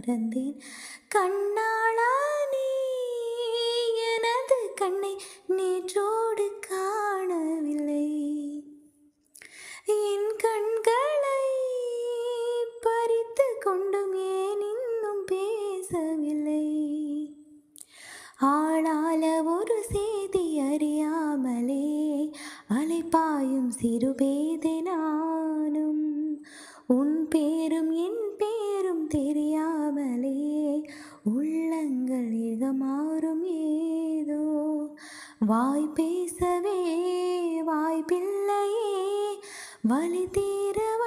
மறந்தேன். கண்ணாளா நீ எனது கண்ணை நேற்றோடு காணவில்லை. என் கண்களை பறித்து கொண்டும் ஏன் இன்னும் பேசவில்லை. ஆளால ஒரு செய்தி அறியாமலே அலைப்பாயும் சிறுபேதை நானும். உன் பேரும் என் பேரும் தெரியாமலே உள்ளங்கள் இகமாறும் ஏதோ. வாய் பேசவே வாய்ப்பில்லையே, வலி தீர